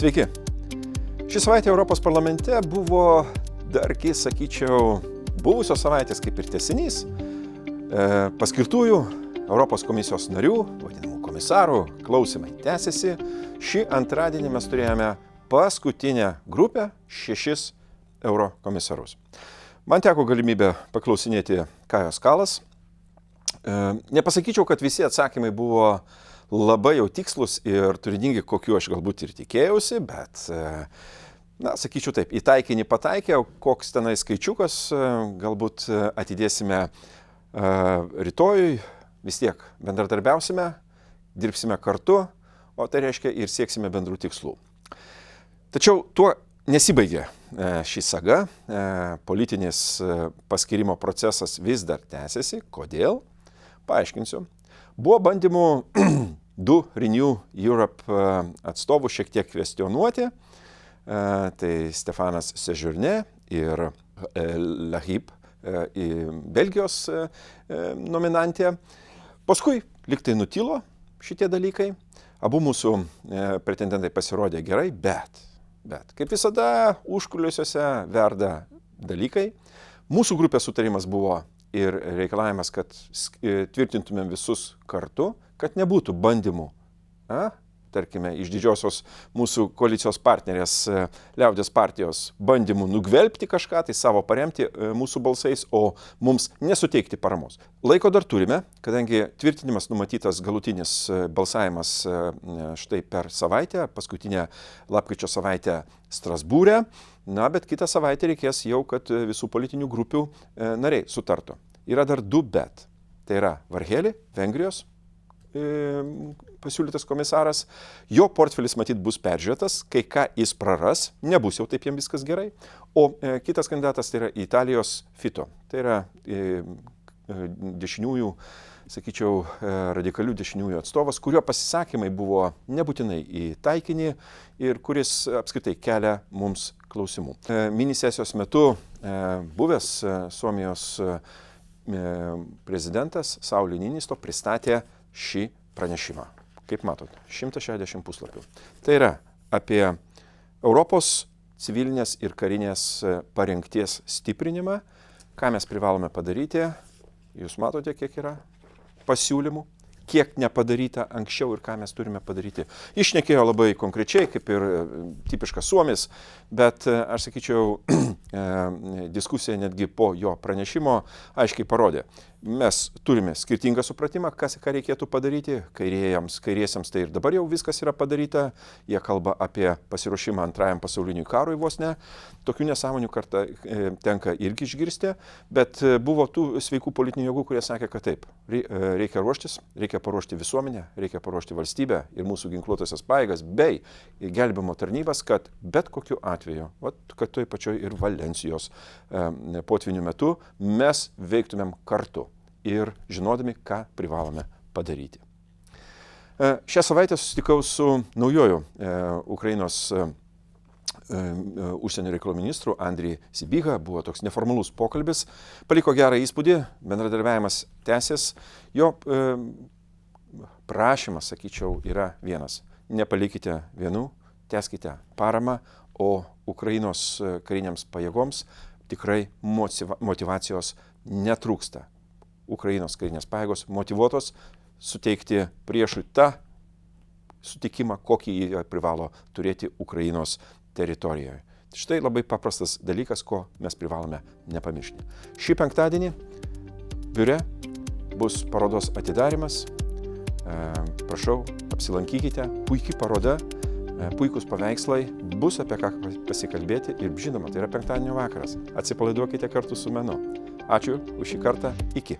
Sveiki. Ši savaitė Europos parlamente buvo dargi, sakyčiau, buvusios savaitės kaip ir tęsinys paskirtųjų Europos komisijos narių, vadinamų komisarų, klausimai tęsiasi. Šį antradienį mes turėjome paskutinę grupę 6 eurokomisarus. Man teko galimybė paklausinėti Kajos Kalas. Nepasakyčiau, kad visi atsakymai buvo labai jau tikslus ir turiningi, kokiu aš galbūt ir tikėjausi, bet, sakyčiau taip, į taikinį pataikė, koks tenai skaičiukas, galbūt atidėsime rytojui, vis tiek bendradarbiausime, dirbsime kartu, o tai reiškia ir sieksime bendrų tikslų. Tačiau tuo nesibaigė ši saga, politinis paskirimo procesas vis dar tęsiasi. Kodėl? Paaiškinsiu. Buvo bandymų 2 Renew Europe atstovų šiek tiek kvestionuoti, tai Stefanas Sejourné ir Lahip, Belgijos nominantė. Paskui liktai nutilo šitie dalykai, abu mūsų pretendentai pasirodė gerai, bet kaip visada užkulisiuose verda dalykai. Mūsų grupės sutarimas buvo ir reikalavimas, kad tvirtintumėm visus kartu, kad nebūtų bandymų, tarkime, iš didžiosios mūsų koalicijos partnerės Liaudies partijos bandymų nugvelbti kažką, tai savo paremti mūsų balsais, o mums nesuteikti paramos. Laiko dar turime, kadangi tvirtinimas numatytas galutinis balsavimas štai per savaitę, paskutinę lapkričio savaitę Strasbūre, bet kitą savaitę reikės jau, kad visų politinių grupių nariai sutartų. Yra dar 2 bet. Tai yra Varheli, Vengrijos pasiūlytas komisaras, jo portfelis matyt bus peržiūrėtas, kai ką jis praras, nebus jau taip jam viskas gerai, o kitas kandidatas tai yra Italijos Fito, tai yra dešiniųjų, sakyčiau, radikalių dešiniųjų atstovas, kurio pasisakymai buvo nebūtinai į taikinį ir kuris apskritai kelia mums klausimų. Minisesijos metu buvęs Suomijos prezidentas Sauli Niinisto pristatė šį pranešimą. Kaip matote, 160 puslapių. Tai yra apie Europos civilinės ir karinės parengties stiprinimą, ką mes privalome padaryti. Jūs matote, kiek yra pasiūlymų, kiek nepadaryta anksčiau ir ką mes turime padaryti. Išnekėjo labai konkrečiai, kaip ir tipiškas Suomis, bet aš sakyčiau, diskusija netgi po jo pranešimo aiškiai parodė. Mes turime skirtingą supratimą, ką reikėtų padaryti. Kairiesiems tai ir dabar jau viskas yra padaryta. Jie kalba apie pasiruošimą antrajam pasauliniui karui vos ne. Tokių nesąmonių kartą tenka irgi išgirsti, bet buvo tų sveikų politinių jėgų, kurie sakė, kad taip, reikia ruoštis, reikia paruošti visuomenę, reikia paruošti valstybę ir mūsų ginkluotasias pajėgas bei gelbėjimo tarnybas, kad bet kokiu atveju, kad toj pačioj ir Valencijos potvynių metu mes veiktumėm kartu ir žinodami, ką privalome padaryti. Šią savaitę susitikau su naujoju Ukrainos užsienio reikalų ministru Andrij Sybiha. Buvo toks neformalus pokalbis, paliko gerą įspūdį, bendradarbiavimas tęsės. Jo prašymas, sakyčiau, yra vienas. Nepalikite vienų, tęskite paramą, o Ukrainos kariniams pajėgoms tikrai motyvacijos netrūksta. Ukrainos karinės pajėgos motyvuotos suteikti priešui tą sutikimą, kokį jie privalo turėti Ukrainos teritorijoje. Štai labai paprastas dalykas, ko mes privalome nepamiršti. Šį penktadienį biure bus parodos atidarymas. Prašau, apsilankykite. Puikiai paroda, puikus paveikslai, bus apie ką pasikalbėti ir žinoma, tai yra penktadienio vakaras. Atsipalaiduokite kartu su menu. Ačiū už šį kartą. Iki.